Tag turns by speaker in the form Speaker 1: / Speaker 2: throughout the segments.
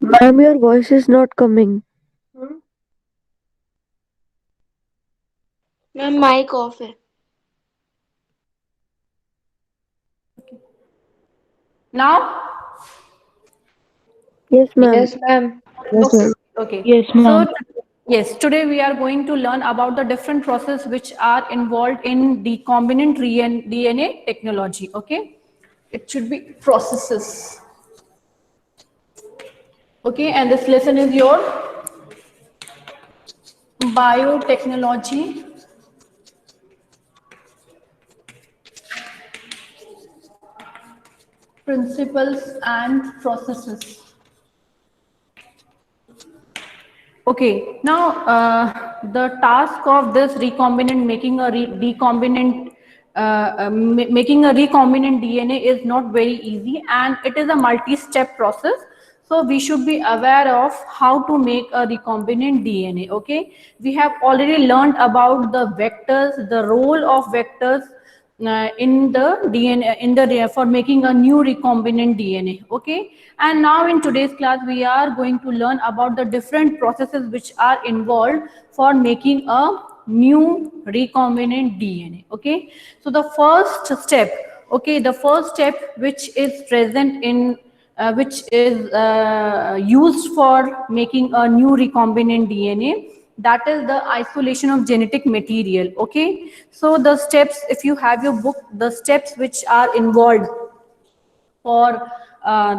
Speaker 1: Ma'am, your voice is not coming.
Speaker 2: Ma'am mic off है।
Speaker 3: Now,
Speaker 1: Yes, ma'am.
Speaker 2: Yes ma'am.
Speaker 1: Yes,
Speaker 3: okay,
Speaker 1: ma'am.
Speaker 3: okay.
Speaker 4: Yes,
Speaker 3: So,
Speaker 4: ma'am.
Speaker 3: yes, today we are going to learn about the different processes which are involved in recombinant DNA technology. Okay, it should be processes. Okay, and this lesson is your biotechnology principles and processes. Okay, now the task of this recombinant making a recombinant making a recombinant DNA is not very easy, and it is a multi-step process. So we should be aware of how to make a recombinant DNA. Okay, we have already learned about the vectors, the role of vectors in the DNA for making a new recombinant DNA. Okay, and now in today's class we are going to learn about the different processes which are involved for making a new recombinant DNA. Okay, so the first step, okay, the first step which is present in which is used for making a new recombinant DNA, that is the isolation of genetic material. Okay, so the steps, if you have your book, the steps which are involved for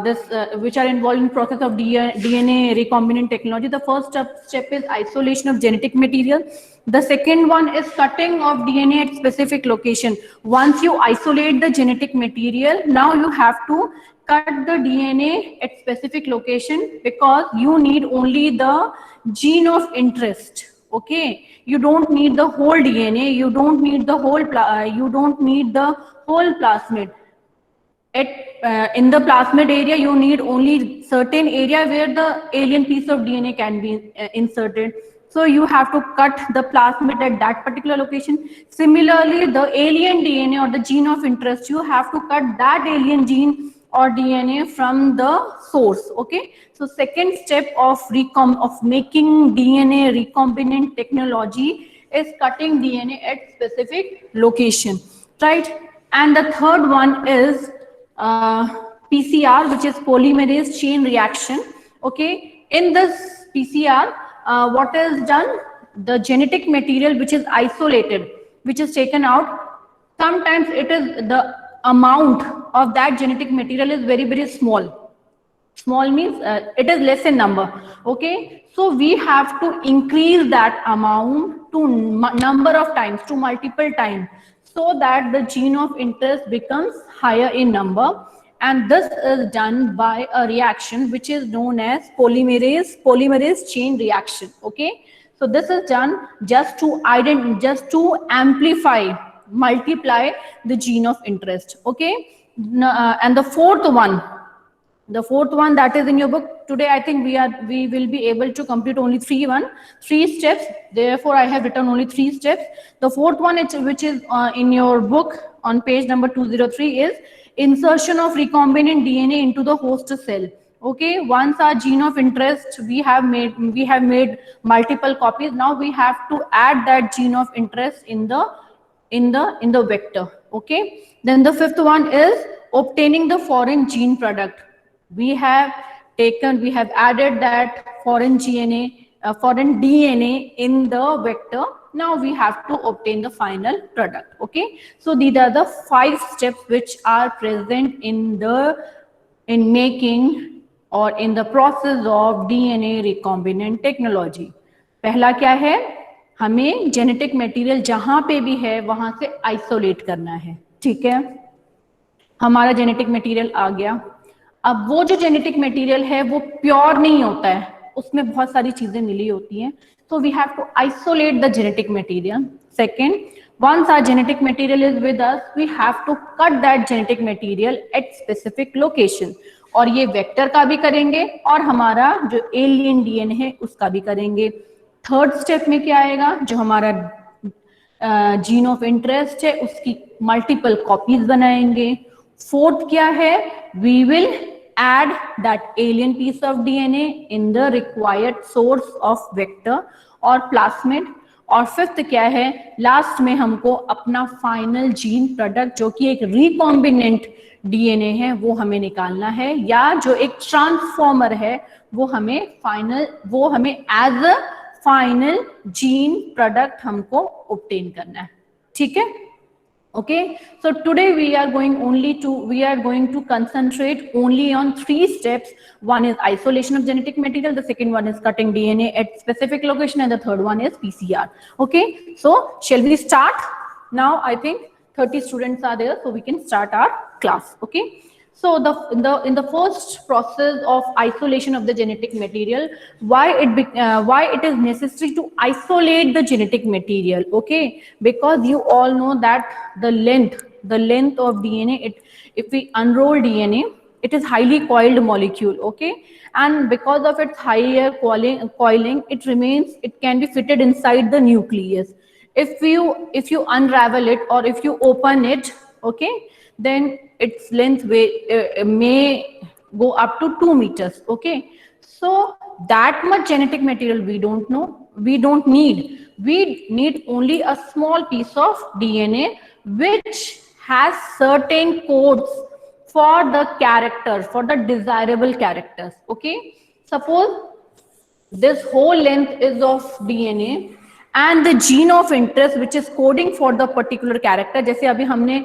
Speaker 3: this which are involved in process of DNA recombinant technology. The first step is isolation of genetic material. The second one is cutting of DNA at specific location. Once you isolate the genetic material, now you have to cut the DNA at specific location, because you need only the gene of interest. Okay, you don't need the whole DNA, you don't need the whole you don't need the whole plasmid. At in the plasmid area, you need only certain area where the alien piece of DNA can be inserted. So you have to cut the plasmid at that particular location. Similarly, the alien DNA or the gene of interest, you have to cut that alien gene or DNA from the source. Okay, so second step of making DNA recombinant technology is cutting DNA at specific location, right? And the third one is PCR, which is polymerase chain reaction. Okay, in this PCR, what is done? The genetic material which is isolated, which is taken out. Sometimes it is the amount of that genetic material is very, very small. Small means it is less in number. Okay, so we have to increase that amount to number of times, to multiple times, so that the gene of interest becomes higher in number. And this is done by a reaction which is known as polymerase chain reaction. Okay, so this is done just to amplify, multiply the gene of interest. Okay, and the fourth one that is in your book today, I think we will be able to complete only three steps. Therefore, I have written only three steps. The fourth one, which is in your book on page number 203, is insertion of recombinant DNA into the host cell. Okay, once our gene of interest we have made multiple copies. Now we have to add that gene of interest in the vector. Okay, then the fifth one is obtaining the foreign gene product. We have added that foreign DNA in the vector. Now we have to obtain the final product. Okay, so these are the 5 steps which are present in making or in the process of DNA recombinant technology. पहला क्या है? हमें genetic material जहां पे भी है वहां से आइसोलेट करना है. ठीक है, हमारा जेनेटिक मटेरियल आ गया. अब वो जो जेनेटिक मटेरियल है वो प्योर नहीं होता है, उसमें बहुत सारी चीजें मिली होती हैं. So we have to isolate the genetic material. Second, once our genetic material is with us, we have to cut that genetic material at specific location. और ये वेक्टर का भी करेंगे और हमारा जो एलियन डीएनए है उसका भी करेंगे. थर्ड स्टेप में क्या आएगा? जो हमारा जीन ऑफ इंटरेस्ट है उसकी मल्टीपल कॉपीज बनाएंगे. फोर्थ क्या है? We will add that alien piece of DNA in the required source of vector और plasmid, और फिफ्थ क्या है, लास्ट में हमको अपना फाइनल जीन प्रोडक्ट जो कि एक रिकॉम्बिनेंट डीएनए है वो हमें निकालना है, या जो एक ट्रांसफॉर्मर है वो हमें as a final gene product हमको ऑब्टेन करना है. ठीक है. Okay, so today we are going to concentrate only on 3 steps. One is isolation of genetic material, the second one is cutting DNA at specific location, and the third one is PCR. Okay, so shall we start now? I think 30 students are there, so we can start our class. Okay, so in the first process of isolation of the genetic material, why it is necessary to isolate the genetic material? Okay, because you all know that the length of DNA, if we unroll DNA, it is highly coiled molecule. Okay, and because of its higher coiling, it can be fitted inside the nucleus. If you unravel it or if you open it, okay, then its length may go up to 2 meters. Okay, so that much genetic material we don't need. We need only a small piece of DNA which has certain codes for the characters, for the desirable characters. Okay, suppose this whole length is of DNA and the gene of interest which is coding for the particular character. जैसे अभी हमने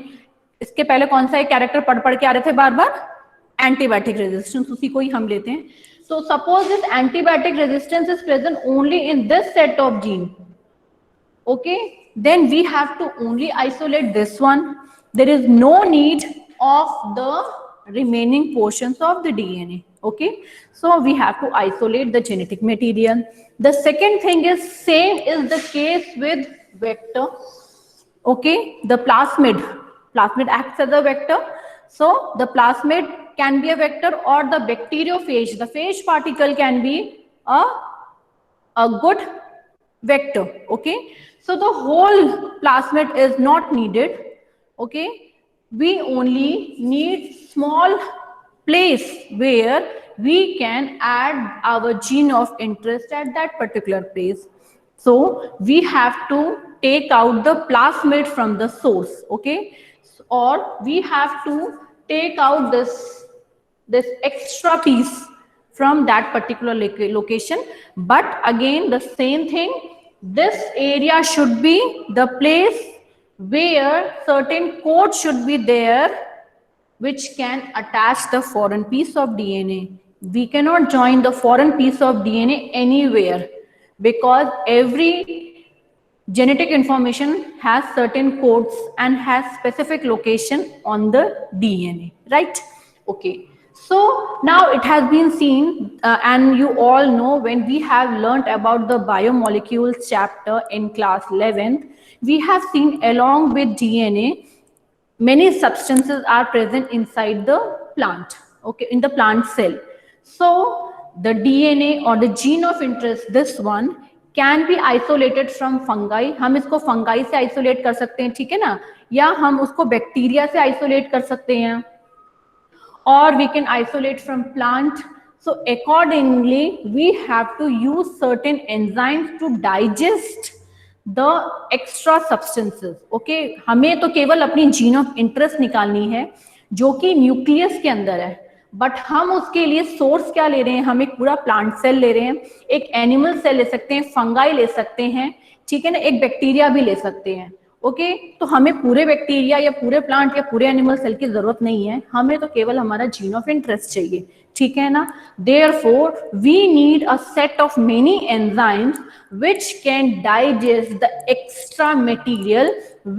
Speaker 3: इसके पहले कौन सा एक character पढ़ के आ रहे थे बार बार, एंटीबायोटिक रेजिस्टेंस, उसी को ही हम लेते हैं. So suppose this antibiotic resistance is present only in this set of gene. Okay, then we have to only isolate this one. There is no need of the remaining portions of the DNA. Okay, so we have to isolate the genetic material. The second thing is same is the case with vector. Okay, the plasmid acts as a vector. So the plasmid can be a vector, or the bacteriophage, the phage particle can be a good vector. Okay, so the whole plasmid is not needed. Okay, we only need small place where we can add our gene of interest at that particular place. So we have to take out the plasmid from the source. Okay, or we have to take out this extra piece from that particular location. But again, the same thing, this area should be the place where certain code should be there which can attach the foreign piece of DNA. We cannot join the foreign piece of DNA anywhere, because every genetic information has certain codes and has specific location on the DNA, right? Okay, so now it has been seen and you all know, when we have learnt about the biomolecules chapter in class 11th, we have seen along with DNA many substances are present inside the plant, okay, in the plant cell. So the DNA or the gene of interest, this one can be isolated from fungi. हम इसको fungi से isolate कर सकते हैं, ठीक है ना, या हम उसको bacteria से isolate कर सकते हैं, or we can isolate from plant. So accordingly, we have to use certain enzymes to digest the extra substances. Okay, हमें तो केवल अपनी gene of interest निकालनी है जो कि न्यूक्लियस के अंदर है, बट हम उसके लिए सोर्स क्या ले रहे हैं, हम एक पूरा प्लांट सेल ले रहे हैं, एक एनिमल सेल ले सकते हैं, फंगाई ले सकते हैं, ठीक है ना, एक बैक्टीरिया भी ले सकते हैं. ओके, तो हमें पूरे बैक्टीरिया या पूरे प्लांट या पूरे एनिमल सेल की जरूरत नहीं है, हमें तो केवल हमारा जीन ऑफ इंटरेस्ट चाहिए, ठीक है ना. Therefore we need a set of many enzymes which can digest the extra material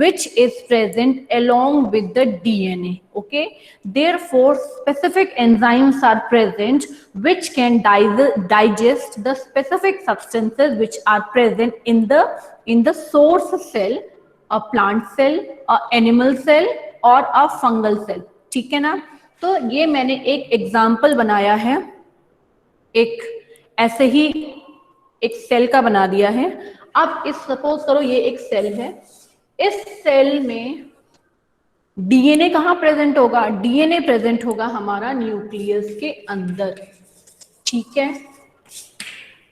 Speaker 3: which is present along with the DNA. Okay, therefore specific enzymes are present which can digest the specific substances which are present in the source cell, a plant cell, a animal cell or a fungal cell. ठीक है ना. तो ये मैंने एक example बनाया है, एक ऐसे ही एक सेल का बना दिया है. अब इस सपोज करो ये एक सेल है, इस सेल में डीएनए कहाँ प्रेजेंट होगा? डीएनए प्रेजेंट होगा हमारा न्यूक्लियस के अंदर, ठीक है।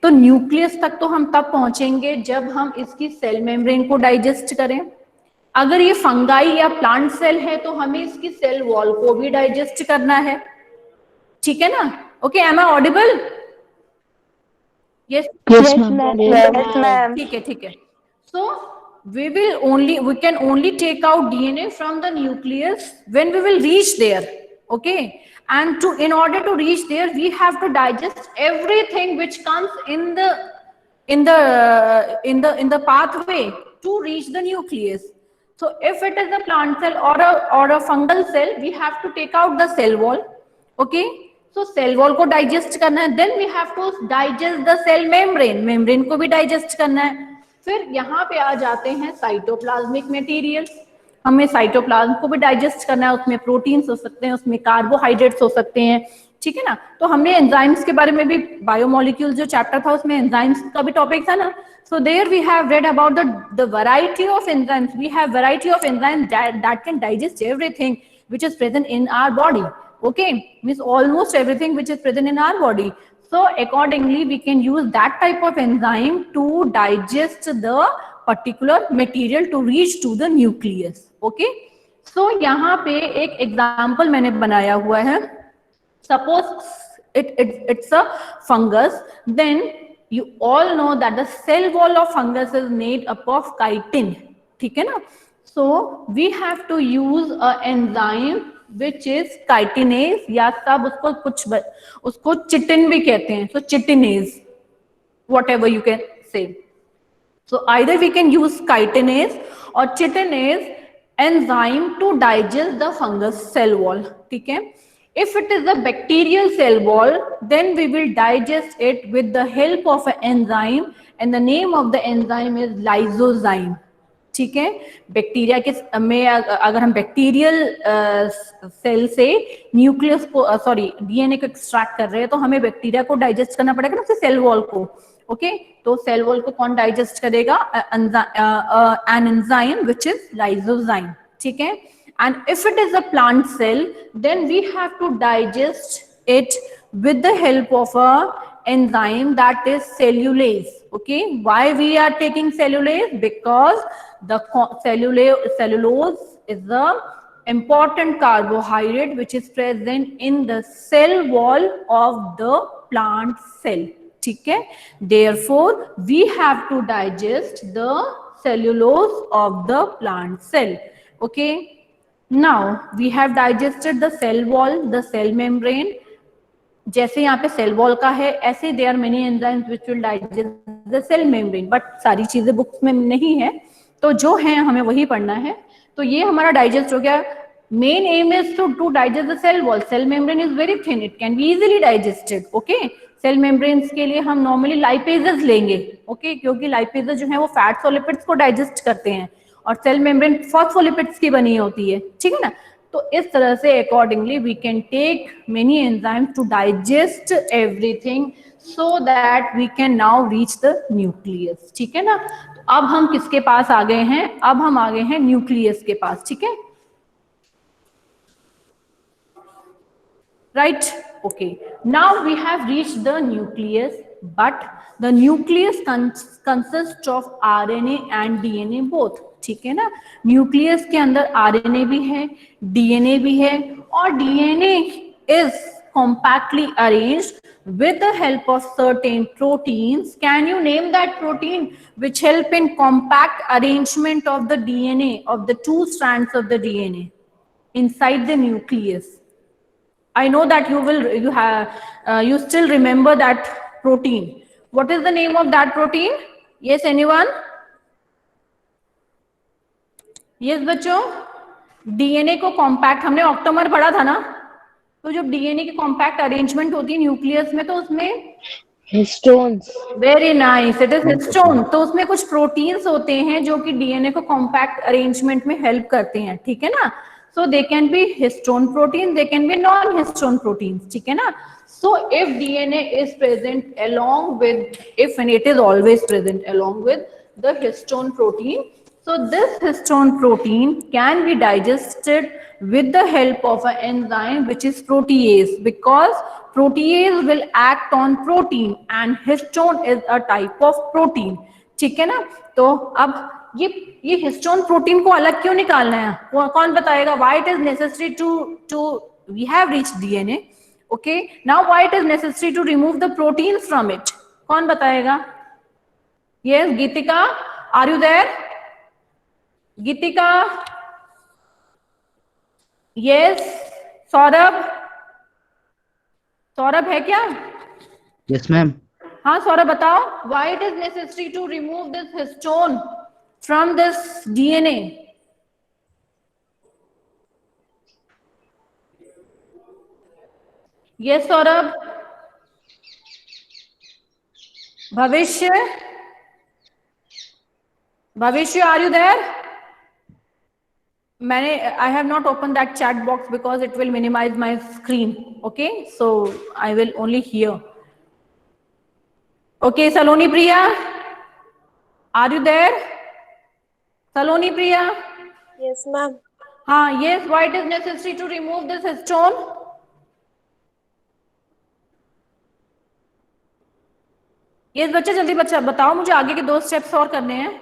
Speaker 3: तो न्यूक्लियस तक तो हम तब पहुंचेंगे जब हम इसकी सेल मेम्ब्रेन को डाइजेस्ट करें। अगर ये फंगाई या प्लांट सेल है तो हमें इसकी सेल वॉल को भी डाइजेस्ट करना है, ठीक है ना। Okay, am I audible? Yes
Speaker 2: Yes,
Speaker 1: Yes,
Speaker 2: ma'am.
Speaker 1: ma'am.
Speaker 4: Yes, ma'am.
Speaker 3: ठीक है। So we can only take out DNA from the nucleus when we will reach there, okay? And in order to reach there, we have to digest everything which comes in the pathway to reach the nucleus. So if it is a plant cell or a fungal cell, we have to take out the cell wall, okay? So cell wall को digest करना है, then we have to digest the cell membrane, membrane को भी digest करना है। फिर यहाँ पे आ जाते हैं साइटोप्लाज्मिक मटेरियल, हमें साइटोप्लाज्म को भी डाइजेस्ट करना है, उसमें प्रोटीन्स हो सकते हैं, उसमें कार्बोहाइड्रेट्स हो सकते हैं, ठीक है ना। तो हमने एंजाइम्स के बारे में भी, बायोमोलिक्यूल्स जो चैप्टर था उसमें एंजाइम्स का भी टॉपिक था ना। So there we have read about the variety of enzymes. We have variety of enzymes that can digest everything which is present in our body. Okay, means almost everything which is present in our body. So accordingly, we can use that type of enzyme to digest the particular material to reach to the nucleus. Okay, so यहाँ पे एक example मैंने बनाया हुआ है. Suppose it's a fungus, then you all know that the cell wall of fungus is made up of chitin, ठीक है ना. So we have to use a enzyme which is chitinase, या सब उसको चिटिन भी कहते हैं, so chitinase, whatever you can say. So either we can use chitinase or chitinase enzyme to digest the fungus cell wall, ठीक है. If it is a bacterial cell wall, then we will digest it with the help of an enzyme, and the name of the enzyme is lysozyme, ठीक है. Bacteria के में अगर हम bacterial cell से nucleus को डीएनए को extract कर रहे हैं, तो हमें बैक्टीरिया को डाइजेस्ट करना पड़ेगा ना, सेल वॉल को. ओके, तो सेल वॉल को कौन डाइजेस्ट करेगा? An enzyme which is lysozyme, ठीक है. And if it is a plant cell, then we have to digest it with the help of a enzyme that is cellulase. Okay, why we are taking cellulase? Because the cellulose is the important carbohydrate which is present in the cell wall of the plant cell. ठीक है, therefore we have to digest the cellulose of the plant cell. Okay, now we have digested the cell wall, the cell membrane. जैसे यहाँ पे cell wall का है, ऐसे there are many enzymes which will digest the cell membrane, but सारी चीजें books में नहीं है, तो जो है हमें वही पढ़ना है. तो ये हमारा डाइजेस्ट हो गया. Main aim is to digest the cell wall. Cell membrane is very thin, it can be easily digested. Okay, cell membranes के लिए हम नॉर्मली लाइपेजेस लेंगे, ओके, क्योंकि लाइपेजेस जो है वो फैट्स और लिपिड्स को डाइजेस्ट करते हैं, और सेल मेम्ब्रेन फॉस्फोलिपिड्स की बनी होती है, ठीक है ना. तो इस तरह से accordingly we can take many enzymes to digest everything so that we can now reach the nucleus, ठीक है ना. तो अब हम किसके पास आ गए हैं? अब हम आ गए हैं न्यूक्लियस के पास, ठीक है. Right, okay, now we have reached the nucleus, but the nucleus consists of RNA and DNA both, ठीक है ना. न्यूक्लियस के अंदर RNA भी है, DNA भी है, और DNA is compactly arranged with the help of certain proteins. Can you name that protein which help in compact arrangement of the DNA, of the two strands of the DNA inside the nucleus? I know that you still remember that protein. What is the name of that protein? Yes, anyone? Yes, बच्चों, DNA को compact, हमने octamer पढ़ा था ना. तो जो DNA की compact arrangement होती है न्यूक्लियस में, तो उसमें
Speaker 2: Histones.
Speaker 3: Very nice, it is histone. तो उसमें कुछ प्रोटीन्स होते हैं जो कि डीएनए को कॉम्पैक्ट अरेंजमेंट में हेल्प करते हैं, ठीक है ना. So they can be histone proteins, they can be non-histone proteins, ठीक है ना. So if DNA is present along with, if and it is always present along with the histone protein, So this histone protein can be digested with the help of an enzyme which is protease, because protease will act on protein and histone is a type of protein. ठीक है ना? तो अब ये histone protein को अलग क्यों निकालना है? कौन बताएगा? Why it is necessary to we have reached DNA. Okay, now why it is necessary to remove the proteins from it? कौन बताएगा? Yes, Geetika, are you there? Geetika, yes, Saurabh, Saurabh है क्या?
Speaker 2: Yes ma'am.
Speaker 3: हाँ सौरभ बताओ, why it is necessary to remove this histone from this DNA? Yes Saurabh. Bhavishya, Bhavishya are you there? मैंने I have not opened that chat box because it will minimize my screen. Okay, so I will only hear. Okay, Saloni Priya, are you there? Saloni Priya?
Speaker 4: Yes, ma'am.
Speaker 3: हाँ, yes, why it is necessary to remove this histone? Yes, बच्चे जल्दी बच्चा बताओ, मुझे आगे के 2 steps और करने हैं।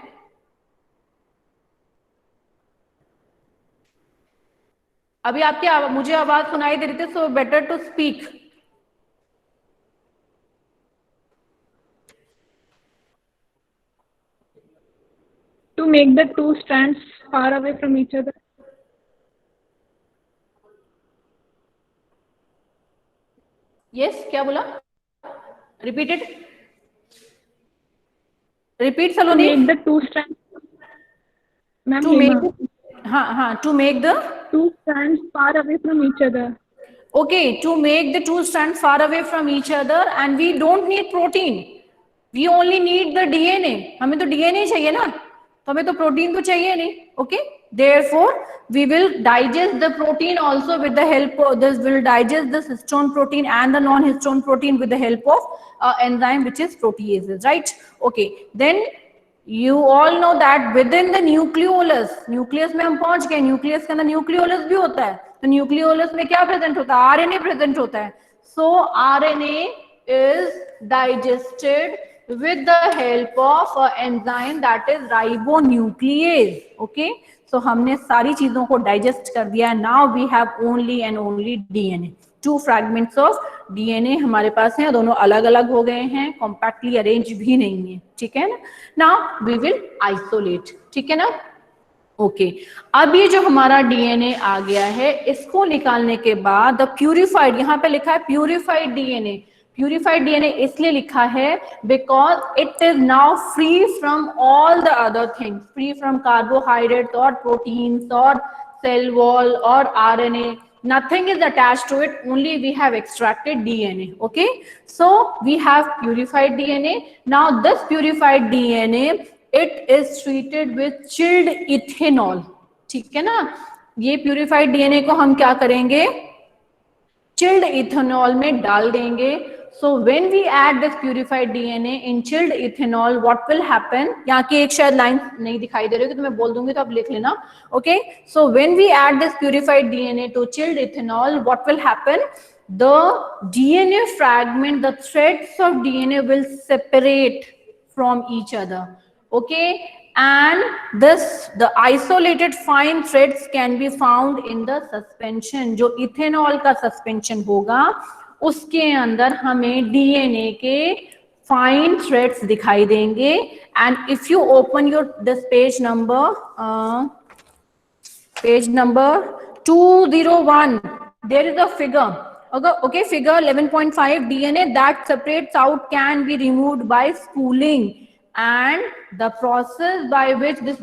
Speaker 3: अभी आपकी मुझे आवाज सुनाई दे रही थी, so better to speak.
Speaker 5: To make the two strands far away from each other.
Speaker 3: Yes, क्या बोला? Repeat it. Repeat, Saloni.
Speaker 5: To make the two strands. Ma'am,
Speaker 3: To make हाँ, to make the
Speaker 5: two strands far away from each other.
Speaker 3: Okay, to make the two strands far away from each other, and we don't need protein. We only need the DNA. हमें तो DNA चाहिए ना, तो हमें तो protein तो चाहिए नहीं. Okay, therefore we will digest the protein also with the help of this. Will digest this histone protein and the non-histone protein with the help of enzyme which is proteases, right? Okay, then you all know that within the nucleolus, nucleus में हम पहुंच गए, nucleus के अंदर nucleolus भी होता है, तो nucleolus में क्या present होता है? RNA present होता है. So RNA is digested with the help of an enzyme that is ribonuclease. Okay, so हमने सारी चीजों को digest कर दिया. Now we have only and only DNA. 2 fragments of DNA हमारे पास हैं, दोनों अलग अलग हो गए हैं, कॉम्पैक्टली अरेंज भी नहीं है. ठीक है ना? Now we will isolate. ठीक है ना? ओके, अब ये जो हमारा डीएनए आ गया है, इसको निकालने के बाद द प्यूरिफाइड, यहाँ पे लिखा है प्यूरिफाइड डीएनए. प्यूरिफाइड डीएनए इसलिए लिखा है because it is now free from all the other things, free from carbohydrates और प्रोटीन्स और cell wall or RNA. Nothing is attached to it, only we have extracted DNA. Okay, so we have purified DNA. Now this purified DNA, it is treated with chilled ethanol. ठीक है ना? ये purified DNA को हम क्या करेंगे? Chilled ethanol में डाल देंगे. So when we add this purified DNA in chilled ethanol, what will happen? यहाँ की एक शायद लाइन नहीं दिखाई दे रही है, तो मैं बोल दूंगी तो आप लिख लेना. Okay, so when we add this purified DNA to chilled ethanol, what will happen? The DNA fragment, the threads of DNA will separate from each other. Okay, and the isolated fine threads can be found in the suspension. जो ethanol का suspension होगा, उसके अंदर हमें DNA के fine threads दिखाई देंगे. And if you open your this page number 201, there is a figure. Okay, figure 11.5, DNA that separates out can be removed by spooling, and the process by which this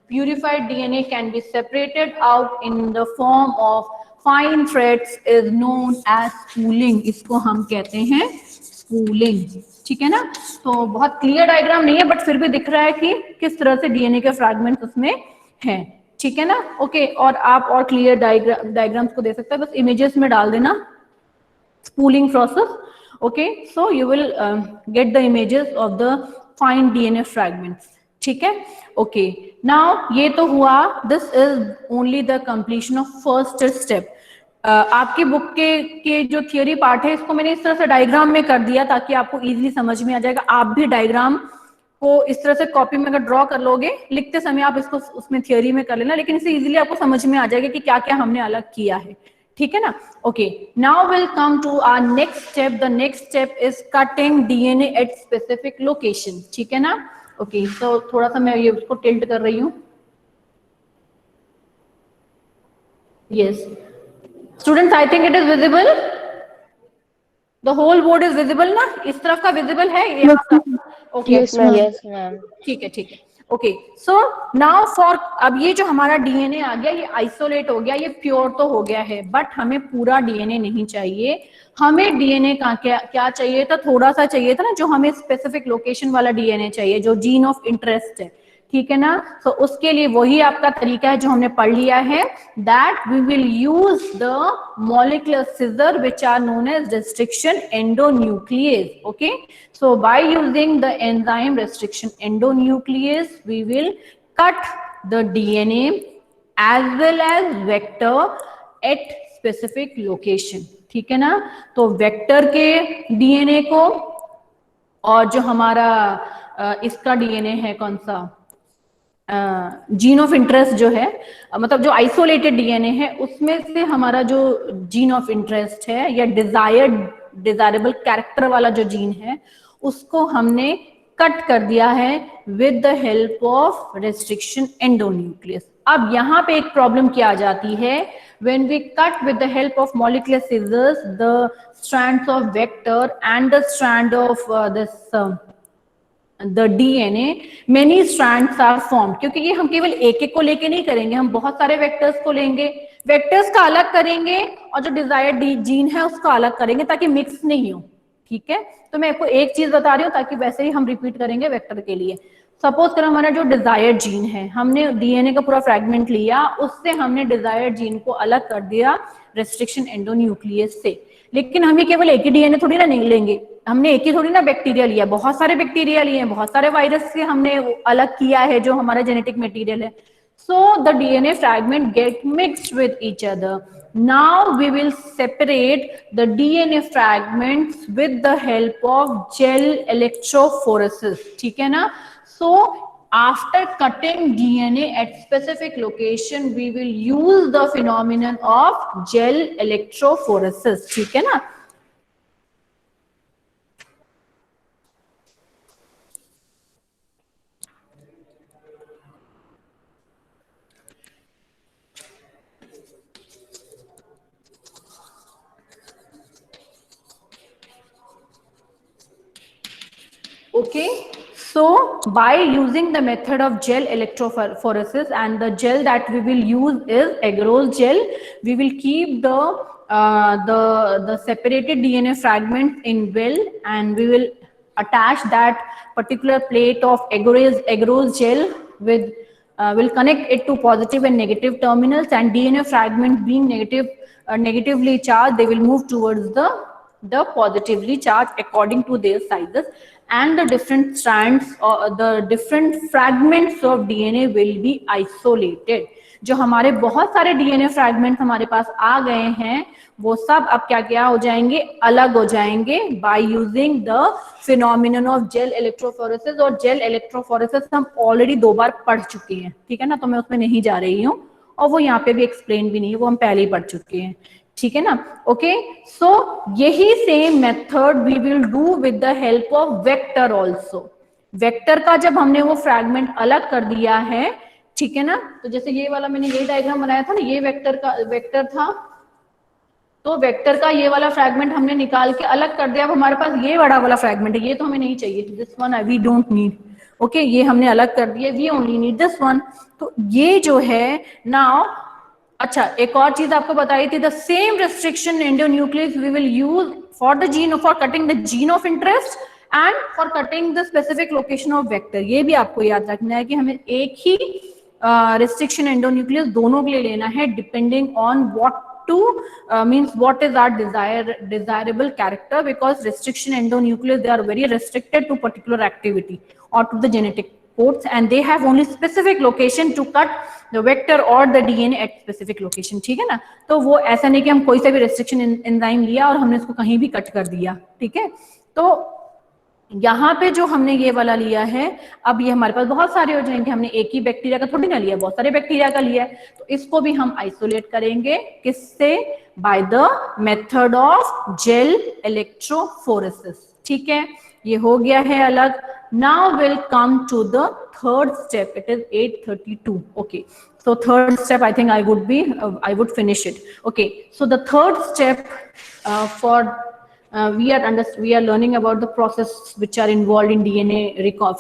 Speaker 3: purified DNA can be separated out in the form of fine threads is known as spooling. इसको हम कहते हैं spooling. ठीक है ना? तो बहुत clear diagram नहीं है, बट फिर भी दिख रहा है कि किस तरह से डीएनए के फ्रैगमेंट्स उसमें हैं. ठीक है ना? ओके, और आप और क्लियर डायग्राम्स को दे सकते हैं, बस इमेजेस में डाल देना spooling process. Okay, so you will get the images of the fine DNA fragments. ठीक है, ओके। नाउ ये तो हुआ, this is only the completion of first step. आपकी बुक के जो थियोरी पार्ट है इसको मैंने इस तरह से डायग्राम में कर दिया ताकि आपको इजीली समझ में आ जाएगा। आप भी डायग्राम को इस तरह से कॉपी में अगर ड्रॉ कर लोगे, लिखते समय आप इसको उसमें थियोरी में कर लेना, लेकिन इसे इजीली आपको समझ में आ जाएगा कि क्या क्या हमने अलग किया है, ठीक है ना। Okay, now will come to our next step. The next step is cutting DNA at specific location, ठीक है ना। ओके, तो थोड़ा सा मैं ये उसको टिल्ट कर रही हूँ। Yes students, I think it is visible, the whole board is visible ना, इस तरफ का विजिबल है यहाँ का? Okay,
Speaker 4: Yes, ma'am. Yes, ma'am.
Speaker 3: ठीक है, ठीक है, ओके। सो नाउ फॉर, अब ये जो हमारा डीएनए आ गया, ये आइसोलेट हो गया, ये प्योर तो हो गया है, बट हमें पूरा डीएनए नहीं चाहिए। हमें डीएनए का क्या क्या चाहिए था, थोड़ा सा चाहिए था ना, जो हमें स्पेसिफिक लोकेशन वाला डीएनए चाहिए, जो जीन ऑफ इंटरेस्ट है, ठीक है ना। तो उसके लिए वही आपका तरीका है जो हमने पढ़ लिया है, that we will use the molecular scissor which are known as restriction endonuclease. Okay, so by using the enzyme restriction endonuclease we will cut the DNA as well as vector at specific location, ठीक है ना। तो vector के DNA को और जो हमारा इसका डीएनए है कौन सा, जीन ऑफ इंटरेस्ट जो है, मतलब जो आइसोलेटेड डीएनए है, उसमें से हमारा जो जीन ऑफ इंटरेस्ट है या डिजायरेबल कैरेक्टर वाला जो जीन है, उसको हमने कट कर दिया है with the help of restriction endonuclease. अब यहाँ पे एक प्रॉब्लम क्या आ जाती है, when we cut with the help of molecular scissors the strands of vector and the strand of the DNA, many strands are formed। क्योंकि ये हम केवल एक एक को लेके नहीं करेंगे, हम बहुत सारे वेक्टर्स को लेंगे, वेक्टर्स का अलग करेंगे और जो डिजायर्ड जीन है उसका अलग करेंगे ताकि मिक्स नहीं हो, ठीक है। तो मैं आपको एक चीज बता रही हूँ ताकि वैसे ही हम रिपीट करेंगे वेक्टर के लिए। सपोज करो हमारा जो डिजायर्ड जीन है, हमने डीएनए का पूरा फ्रैगमेंट लिया, उससे हमने डिजायर्ड जीन को अलग कर दिया रेस्ट्रिक्शन एंडोन्यूक्लियस से। लेकिन हम ये केवल एक ही डीएनए थोड़ी ना नहीं लेंगे, हमने एक ही थोड़ी ना बैक्टीरिया लिया, बहुत सारे बैक्टीरिया लिए, बहुत सारे वायरस से हमने अलग किया है जो हमारा जेनेटिक मटेरियल है। So the DNA fragment gate mixed with each other. Now we will separate the DNA fragments with the help of gel electrophoresis, ठीक है ना। So after cutting DNA at specific location, we will use the phenomenon of gel electrophoresis, ठीक है ना। Okay, so by using the method of gel electrophoresis, and the gel that we will use is agarose gel, we will keep the separated DNA fragment in well, and we will attach that particular plate of agarose gel with will connect it to positive and negative terminals, and DNA fragment being negatively charged, they will move towards the positively charged according to their sizes, and the different strands or the different fragments of DNA will be isolated। जो हमारे बहुत सारे DNA fragment हमारे पास आ गए हैं, वो सब अब क्या हो जाएंगे, अलग हो जाएंगे by using the phenomenon of gel electrophoresis. और जेल इलेक्ट्रोफोरेसिस हम ऑलरेडी 2 बार पढ़ चुके हैं, ठीक है ना, तो मैं उसमें नहीं जा रही हूँ, और वो यहाँ पे भी एक्सप्लेन भी नहीं है, वो हम पहले ही पढ़ चुके हैं, ठीक है ना। ओके, सो यही same method we will do with the help of vector also. Vector का जब हमने वो फ्रैगमेंट अलग कर दिया है, ठीक है ना, तो जैसे ये वाला मैंने ये डायग्राम बनाया था ना, ये वेक्टर था, तो वेक्टर का ये वाला फ्रैगमेंट हमने निकाल के अलग कर दिया। अब हमारे पास ये बड़ा वाला फ्रैगमेंट है, ये तो हमें नहीं चाहिए, this one we don't need. Okay, ये हमने अलग कर दिया, we only need this one. तो ये जो है नाउ, अच्छा एक और चीज आपको बताई थी, the same restriction endonuclease we will use for the gene, for cutting the gene of interest and for cutting the specific location of vector. ये भी आपको याद रखना है कि हमें एक ही रेस्ट्रिक्शन एंडोन्यूक्लियस दोनों के लिए लेना है, depending on what to means what is our desirable character, because restriction endonuclease, they are very restricted to particular activity or to the genetic ports and they have only specific location to cut the vector or the DNA at specific location, ठीक है ना। तो वो ऐसा नहीं कि हम कोई सा भी रेस्ट्रिक्शन एंजाइम लिया और हमने इसको कहीं भी कट कर दिया, ठीक है। तो यहाँ पे जो हमने ये वाला लिया है, अब ये हमारे पास बहुत सारे हो जाएंगे, हमने एक ही बैक्टीरिया का थोड़ी ना लिया, बहुत सारे बैक्टीरिया का लिया है। तो इसको भी हम आइसोलेट करेंगे, किससे? By the method of gel electrophoresis, ठीक है। ये हो गया है अलग। Now will come to the third step, it is 8:32, okay. So third step, I think I would finish it. Okay, so the third step we are learning about the process which are involved in DNA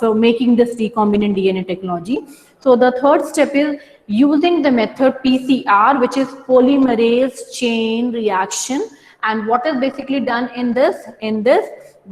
Speaker 3: for making this recombinant DNA technology. So the third step is using the method PCR, which is polymerase chain reaction. And what is basically done in this,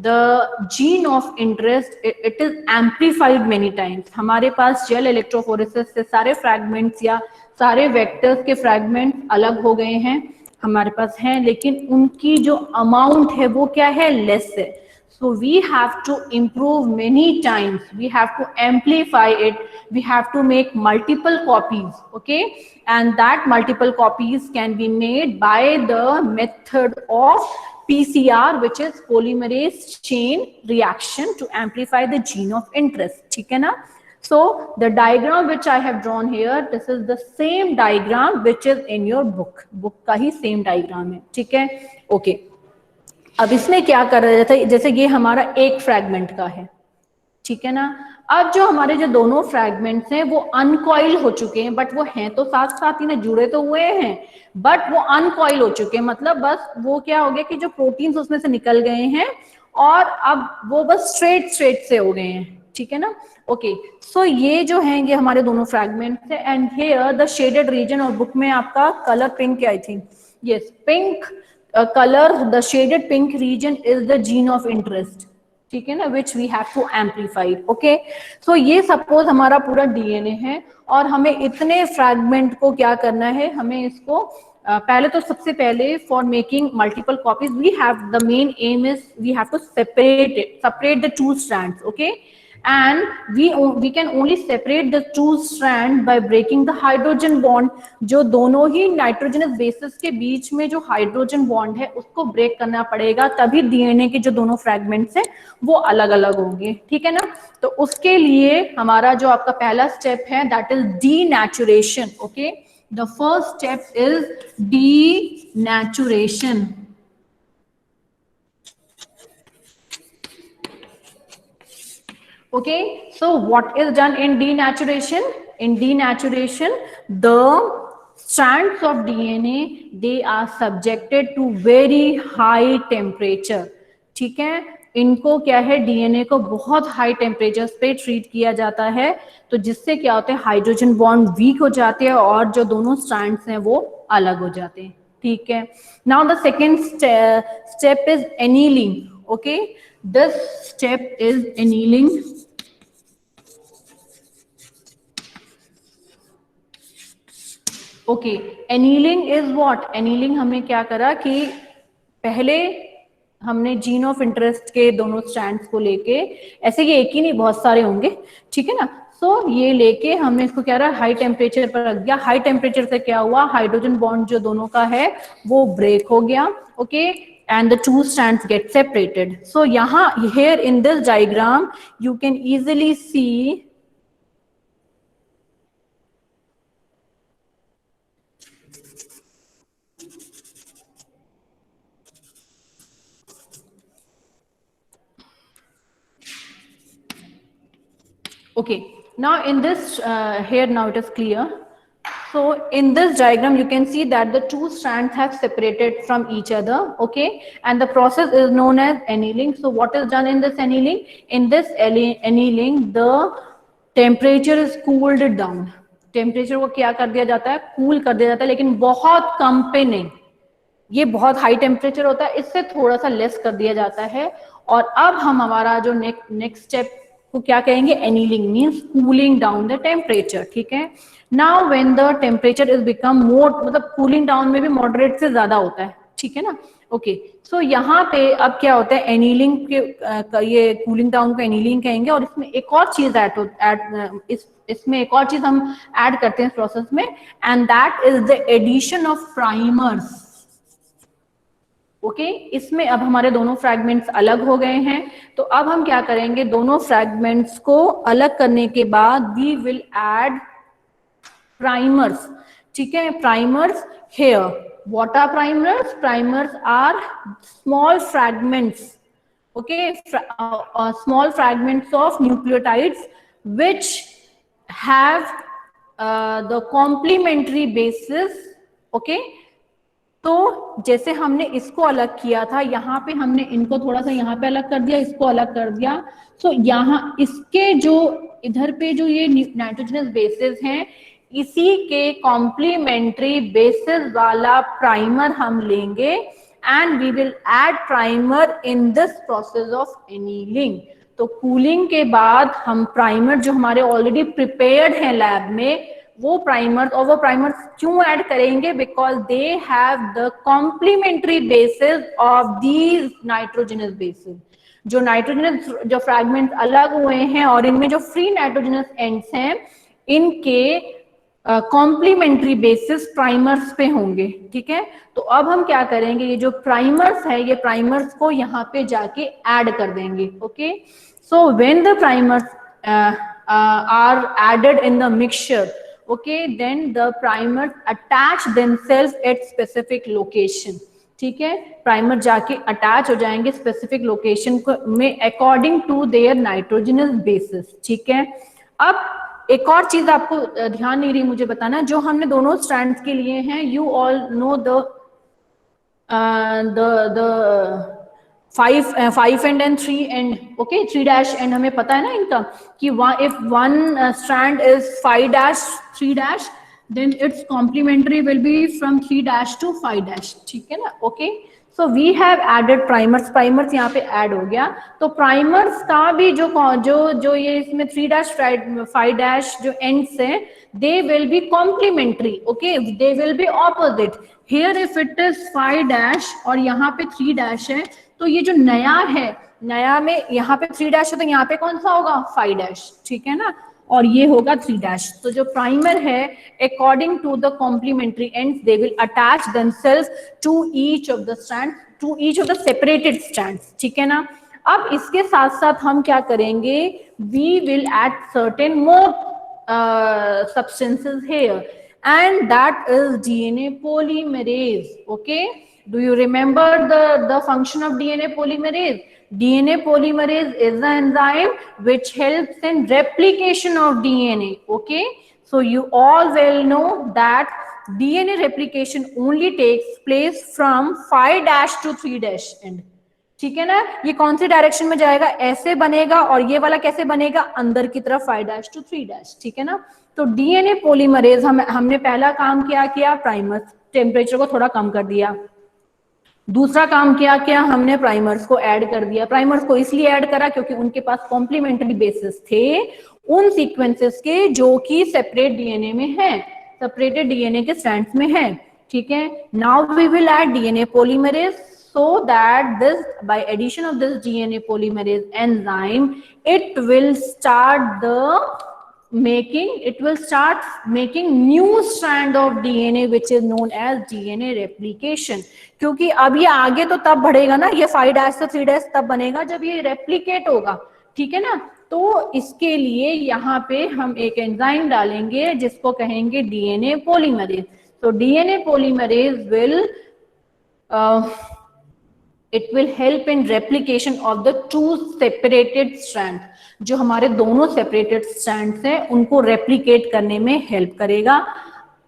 Speaker 3: the gene of interest, it is amplified many times. हमारे पास gel electrophoresis से सारे fragments या सारे vectors के fragment अलग हो गए हैं, हमारे पास हैं, लेकिन उनकी जो अमाउंट है वो क्या है? लेस है। So we have to improve many times, we have to amplify it, we have to make multiple copies, okay, and that multiple copies can be made by the method of PCR, which is polymerase chain reaction, to amplify the gene of interest, ठीक है ना। So the diagram which I have drawn here, this is the same diagram which is in your book का ही same diagram है, ठीक है, okay। अब इसमें क्या कर रहा था, जैसे ये हमारा एक फ्रैगमेंट का है, ठीक है ना। अब जो हमारे जो दोनों फ्रैगमेंट्स हैं वो अनकॉइल हो चुके हैं, बट वो हैं तो साथ साथ ही ना, जुड़े तो हुए हैं, बट वो अनकॉइल हो चुके हैं। मतलब बस वो क्या हो गया कि जो प्रोटीन्स उसमें से निकल गए हैं और अब वो बस स्ट्रेट से हो गए हैं, ठीक है ना। ओके, सो ये जो हैं ये हमारे दोनों फ्रैगमेंट्स है। And here the shaded region, और बुक में आपका colour pink, I think yes pink color, the shaded pink region is the gene of interest, ठीक है ना, which we have to amplify, okay। so ये suppose हमारा पूरा DNA है और हमें इतने फ्रैगमेंट को क्या करना है, हमें इसको पहले तो सबसे पहले for making multiple copies we have, the main aim is we have to separate the two strands, okay, and we can only separate the two strands by breaking the hydrogen bond। जो दोनों ही nitrogenous bases के बीच में जो hydrogen bond है उसको break करना पड़ेगा, तभी डीएनए के जो दोनों फ्रैगमेंट्स हैं वो अलग अलग होंगे, ठीक है ना। तो उसके लिए हमारा जो आपका पहला स्टेप है that is denaturation, okay. The first step is denaturation. Okay, so what is done in denaturation? In denaturation, the strands of DNA, they are subjected to very high temperature, ठीक है। इनको क्या है, डीएनए को बहुत high temperature पे treat किया जाता है, तो जिससे क्या होता है, हाइड्रोजन बॉन्ड वीक हो जाते हैं और जो दोनों स्ट्रैंड्स हैं वो अलग हो जाते हैं, ठीक है। Now the second step is annealing, okay. This step is annealing. Okay, annealing is what? Annealing हमने क्या करा कि पहले हमने जीन ऑफ इंटरेस्ट के दोनों स्ट्रैंड्स को लेके, ऐसे ये एक ही नहीं बहुत सारे होंगे, ठीक है ना। सो ये लेके हमने इसको क्या रहा, हाई टेम्परेचर पर रख दिया। हाई टेम्परेचर से क्या हुआ, हाइड्रोजन बॉन्ड जो दोनों का है वो ब्रेक हो गया, okay, and the two strands get separated. So यहाँ here in this diagram you can easily see okay, now in this here now it is clear. So in this diagram you can see that the two strands have separated from each other, okay, and the process is known as annealing. So what is done in this annealing? In this annealing the temperature is cooled down. Temperature को क्या कर दिया जाता है, cool कर दिया जाता है, लेकिन बहुत कम पे नहीं। ये बहुत हाई टेम्परेचर होता है, इससे थोड़ा सा लेस कर दिया जाता है। और अब हम हमारा जो नेक्स्ट स्टेप को क्या कहेंगे, annealing means cooling down the temperature, ठीक है। Now when the temperature is become more, मतलब कूलिंग डाउन में भी मॉडरेट से ज्यादा होता है, ठीक है ना। ओके, सो यहाँ पे अब क्या होता है, एनीलिंग के ये कूलिंग डाउन को एनीलिंग कहेंगे, और इसमें एक और चीज इसमें एक और चीज हम ऐड करते हैं इस प्रोसेस में, and that is the addition of primers. Okay, इसमें अब हमारे दोनों फ्रैगमेंट्स अलग हो गए हैं, तो अब हम क्या करेंगे, दोनों फ्रैगमेंट्स को अलग करने के बाद वी विल ऐड प्राइमर्स। ठीक है, primers here. What are primers? Primers are small fragments, okay, small fragments of nucleotides which have the complementary bases, okay। तो जैसे हमने इसको अलग किया था, यहाँ पे हमने इनको थोड़ा सा यहाँ पे अलग कर दिया, इसको अलग कर दिया, तो यहाँ इसके जो इधर पे जो ये नाइट्रोजनस बेसिस हैं, इसी के कॉम्प्लीमेंट्री बेसिस वाला प्राइमर हम लेंगे, and we will add primer in this process of annealing. तो कूलिंग के बाद हम प्राइमर जो हमारे ऑलरेडी प्रिपेयर्ड हैं लैब में, वो प्राइमर्स, और वो प्राइमर्स क्यों ऐड करेंगे, because they have the complementary bases of these nitrogenous bases. जो नाइट्रोजनस जो फ्रैगमेंट अलग हुए हैं और इनमें जो फ्री नाइट्रोजनस एंड्स हैं, इनके कॉम्प्लीमेंट्री बेसिस प्राइमर्स पे होंगे। ठीक है, तो अब हम क्या करेंगे, ये जो प्राइमर्स है, ये प्राइमर्स को यहाँ पे जाके ऐड कर देंगे। Okay, so when the primers are added in the mixture, okay, then the primers attach themselves at specific location। ठीक है, प्राइमर जाके अटैच हो जाएंगे स्पेसिफिक लोकेशन में according to their nitrogenous bases. ठीक है, अब एक और चीज आपको ध्यान नहीं रही मुझे बताना, जो हमने दोनों स्ट्रैंड्स के लिए हैं, you all know the 5 and 3 and, okay, 3 and हमें पता है ना इनका, कि if one strand is 5 3 then its complementary will be from 3 to 5। ठीक है ना, okay. So we have added primers, primers यहाँ पे ऐड हो गया, तो प्राइमर्स का भी जो ये इसमें 3 5 जो एंड्स हैं, they will be complementary, okay, they will be opposite. Here if it is 5 और यहाँ पे 3 है, तो ये जो नया है, नया में यहाँ पे 3 है, तो यहाँ पे कौन सा होगा, 5। ठीक है ना, और ये होगा 3। तो जो प्राइमर है, according to the complementary ends, they will attach themselves to each of the strand, to each of the separated strands. ठीक है ना, अब इसके साथ साथ हम क्या करेंगे, we will add certain more substances here, and that is DNA polymerase। okay, do you remember the function of DNA polymerase? DNA polymerase is the enzyme which helps in replication of DNA। okay, so you all will know that DNA replication only takes place from 5 to 3 end। ठीक है ना, ये कौन सी direction में जाएगा, ऐसे बनेगा, और ये वाला कैसे बनेगा, अंदर की तरफ 5 to 3। ठीक है ना, तो डीएनए पॉलीमरेज हमने पहला काम किया प्राइमर्स, टेम्परेचर को थोड़ा कम कर दिया। दूसरा काम किया हमने प्राइमर्स को ऐड कर दिया। प्राइमर्स को इसलिए ऐड करा क्योंकि उनके पास कॉम्प्लीमेंट्री बेसिस थे उन सीक्वेंसेस के जो कि सेपरेट डीएनए में है, सेपरेटेड डीएनए के स्ट्रैंड्स में है। ठीक है, now we will add DNA polymerase, so that this, by addition of this DNA polymerase enzyme, it will start making new strand of DNA which is known as DNA replication। क्योंकि अब ये आगे तो तब बढ़ेगा ना, ये 5 से 3 तब बनेगा जब ये रेप्लिकेट होगा। ठीक है ना, तो इसके लिए यहाँ पे हम एक एंजाइम डालेंगे जिसको कहेंगे DNA polymerase। तो DNA polymerase will help in replication of the 2 separated strands। जो हमारे दोनों सेपरेटेड स्ट्रैंड्स हैं उनको रेप्लिकेट करने में हेल्प करेगा।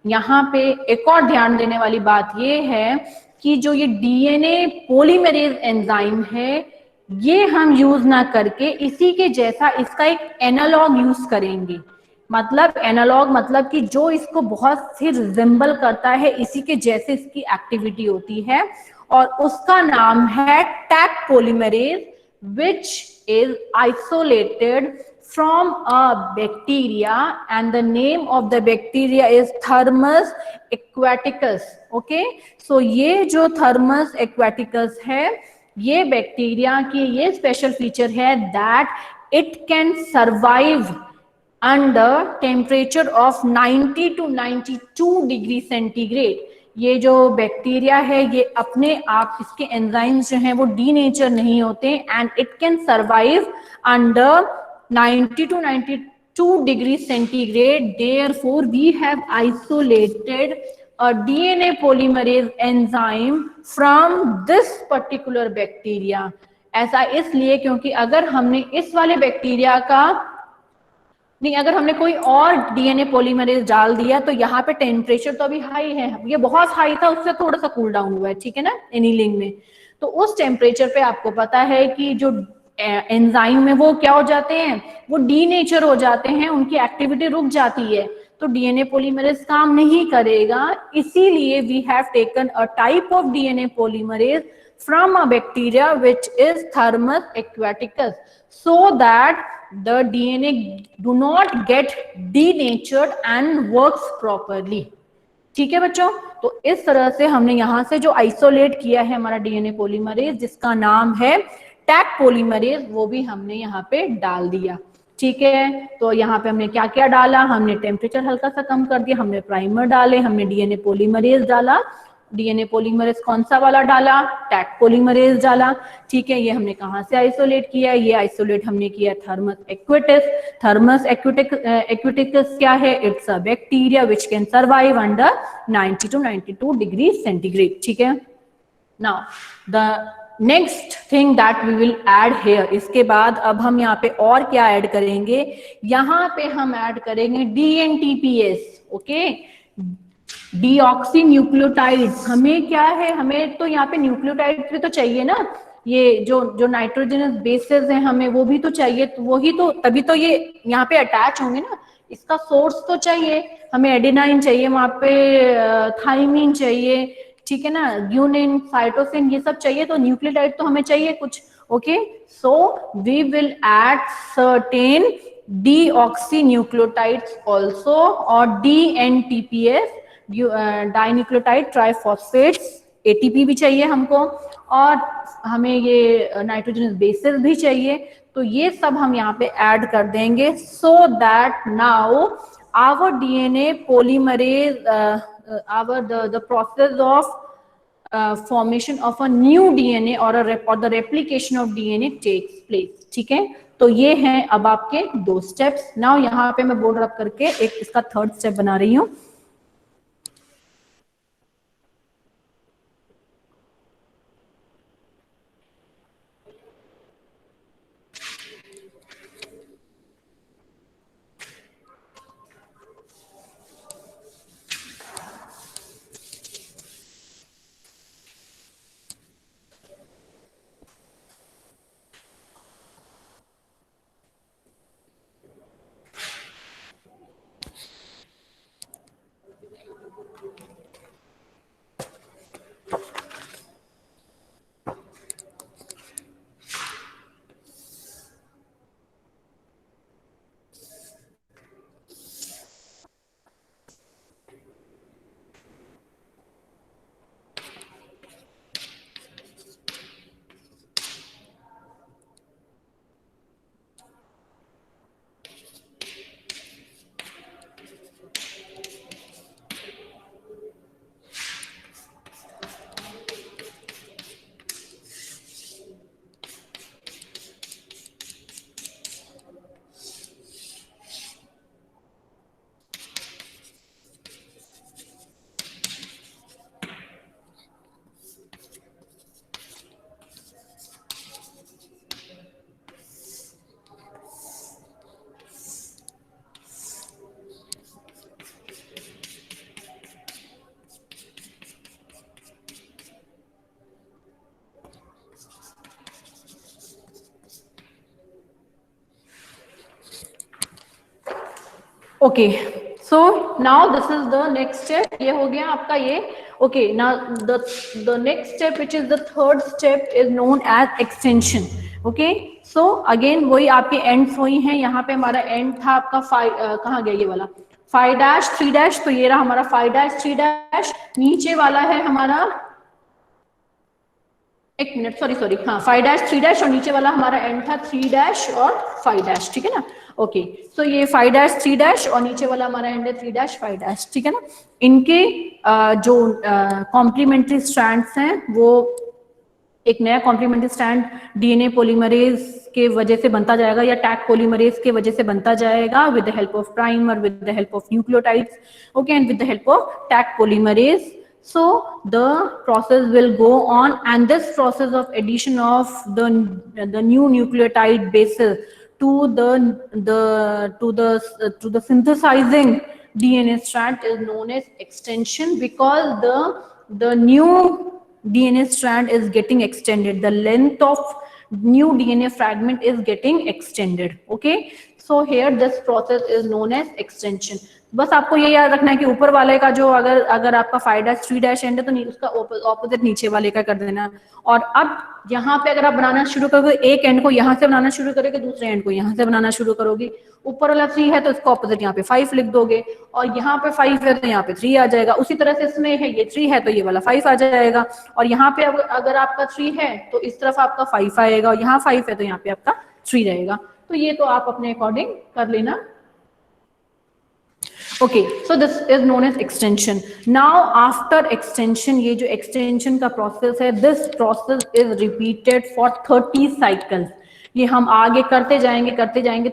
Speaker 3: यहाँ पे एक और ध्यान देने वाली बात ये है कि जो ये डीएनए पॉलीमरेज एंजाइम है, ये हम यूज ना करके इसी के जैसा इसका एक एनालॉग यूज करेंगे। मतलब एनालॉग मतलब कि जो इसको बहुत से रिजेंबल करता है, इसी के जैसे इसकी एक्टिविटी होती है, और उसका नाम है Taq polymerase, which is isolated from a bacteria, and the name of the bacteria is Thermus aquaticus. Okay, so ये जो Thermus aquaticus है, ये बैक्टीरिया की ये स्पेशल फीचर है that it can survive under temperature of 90 to 92 degree centigrade. ये जो bacteria है ये अपने आप, इसके एंजाइम्स जो हैं वो डीनेचर नहीं होते, and it can survive under 90 to 92 degree centigrade. Therefore, we have isolated a DNA polymerase enzyme from this particular bacteria। ऐसा इसलिए क्योंकि अगर हमने इस वाले बैक्टीरिया का नहीं, अगर हमने कोई और डीएनए पॉलीमरेज डाल दिया तो यहाँ पे टेम्परेचर तो अभी हाई है, ये बहुत हाई था, उससे थोड़ा सा कूल डाउन हुआ है, ठीक है ना, एनीलिंग में। तो उस टेम्परेचर पे आपको पता है कि जो एंजाइम में वो क्या हो जाते हैं, वो डीनेचर हो जाते हैं, उनकी एक्टिविटी रुक जाती है, तो डीएनए पॉलीमरेज काम नहीं करेगा। इसीलिए we have taken a type of DNA polymerase from a bacteria which is Thermus aquaticus, so that the DNA do not get denatured and works properly। ठीक है बच्चों, तो इस तरह से हमने यहाँ से जो आइसोलेट किया है हमारा डीएनए पॉलीमरेज, जिसका नाम है टैक पॉलीमरेज, वो भी हमने यहाँ पे डाल दिया। ठीक है, तो यहाँ पे हमने क्या क्या डाला, हमने टेम्परेचर हल्का सा कम कर दिया, हमने प्राइमर डाले, हमने डीएनए पॉलीमरेज डाला। डीएनए पॉलीमरेज कौन सा वाला डाला, टैग पॉलीमरेज डाला। ठीक है, ये हमने कहाँ से आइसोलेट किया, ये आइसोलेट हमने किया थर्मस एक्विटिस। थर्मस एक्विटिकस क्या है, it's a bacteria which can survive under 90 to 92 degree centigrade. ठीक है, now the next thing that we will add here, इसके बाद अब हम यहाँ पे और क्या ऐड करेंगे, यहाँ पे हम ऐड करेंगे DNTPS। Okay, deoxy nucleotides. हमें क्या है, हमें तो यहाँ पे न्यूक्लियोटाइड्स भी तो चाहिए ना, ये जो नाइट्रोजनस बेसेस हैं हमें वो भी तो चाहिए, तो वही तो, तभी तो ये यहाँ पे अटैच होंगे ना, इसका सोर्स तो चाहिए। हमें एडेनाइन चाहिए, वहां पे थाइमिन चाहिए, ठीक है ना, ग्यूनिन, साइटोसिन, ये सब चाहिए, तो न्यूक्लियोटाइड तो हमें चाहिए कुछ। Okay, so we will add certain deoxynucleotides also, और DNTPS, डाइन्यूक्लियोटाइड ट्राइफॉस्फेट्स, ATP भी चाहिए हमको, और हमें ये नाइट्रोजनस बेसेस भी चाहिए। तो ये सब हम यहाँ पे ऐड कर देंगे, so that now our DNA polymerase, the process of formation of a new DNA or the replication of DNA takes place। ठीक है, तो ये हैं अब आपके 2 स्टेप्स। नाउ यहाँ पे मैं बोर्ड रख करके एक इसका 3rd स्टेप बना रही हूँ। Okay, so now this is the next step, ये हो गया आपका ये। Okay, now the next step which is the 3rd step is known as extension. Okay, so again वही आपके एंड्स वही हैं, यहाँ पे हमारा एंड था आपका 5, कहाँ गया ये वाला 5' 3', तो ये रहा हमारा 5' 3', नीचे वाला है हमारा, एक मिनट, सॉरी हाँ 5' 3' और नीचे वाला हमारा एंड था 3' और 5', ठीक है ना। ओके, सो ये 5' 3' और नीचे वाला हमारा एंड है 3' 5', ठीक है ना। इनके जो कॉम्प्लीमेंट्री स्ट्रैंड्स हैं वो एक नया कॉम्प्लीमेंट्री स्ट्रैंड डीएनए पॉलीमरेज के वजह से बनता जाएगा या टैग पॉलीमरेज के वजह से बनता जाएगा with the help of primer, with the help of nucleotides, okay, and with the help of tag polymerase. So the process will go on, and this process of addition of the new nucleotide bases to the synthesizing DNA strand is known as extension, because the new DNA strand is getting extended, the length of new DNA fragment is getting extended. Okay, so here this process is known as extension. बस आपको ये याद रखना है कि ऊपर वाले का जो अगर आपका 5' 3' एंड है तो उसका ऑपोजिट नीचे वाले का कर देना. और अब यहाँ पे अगर आप बनाना शुरू करोगे, एक एंड को यहाँ से बनाना शुरू करोगे, दूसरे एंड को यहाँ से बनाना शुरू करोगे. ऊपर वाला 3 है तो इसका ऑपोजिट यहाँ पे 5 लिख दोगे, और यहाँ पे 5 है तो यहाँ पे 3 आ जाएगा. उसी तरह से इसमें है ये 3 है तो ये वाला 5 आ जाएगा, और यहाँ पे अगर आपका 3 है तो इस तरफ आपका 5 आएगा, और यहाँ 5 है तो यहाँ पे आपका 3 रहेगा. तो ये तो आप अपने अकॉर्डिंग कर लेना. Okay, so this is known as extension. Now after extension, ये जो extension का process है, this process is repeated for 30 cycles. ये हम आगे करते जाएंगे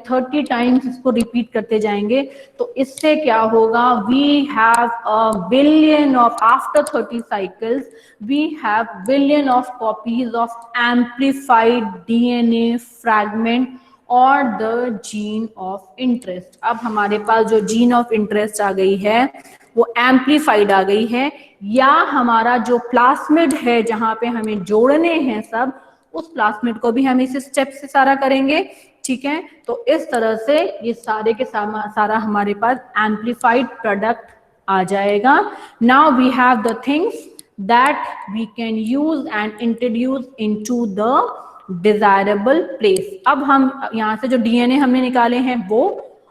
Speaker 3: 30 times इसको repeat करते जाएंगे. तो इससे क्या होगा, we have a billion of, after 30 cycles we have billion of copies of amplified DNA fragment और द जीन ऑफ इंटरेस्ट. अब हमारे पास जो जीन ऑफ इंटरेस्ट आ गई है वो एम्पलीफाइड आ गई है, या हमारा जो प्लास्मिड है जहां पे हमें जोड़ने हैं सब, उस प्लास्मिड को भी हम इस स्टेप से सारा करेंगे. ठीक है, तो इस तरह से ये सारे के सारा हमारे पास एम्पलीफाइड प्रोडक्ट आ जाएगा. Now we have the things that we can use and introduce into the desirable place. अब हम यहाँ से जो डीएनए हमने निकाले हैं वो,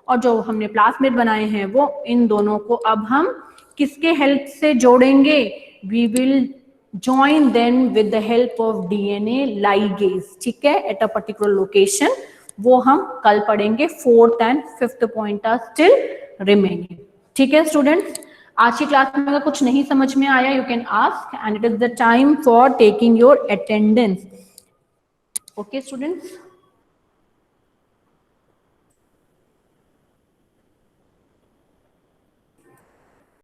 Speaker 3: और जो हमने प्लास्मिड बनाए हैं वो, इन दोनों को अब हम किसके हेल्प से जोड़ेंगे, we will join then with the help of DNA ligase. ठीक है, एट अ पर्टिकुलर लोकेशन. वो हम कल पढ़ेंगे. 4th and 5th point are still remaining. ठीक है स्टूडेंट्स, आज की क्लास में अगर कुछ नहीं समझ में आया, you can ask, and it is the time for taking your attendance. Okay students.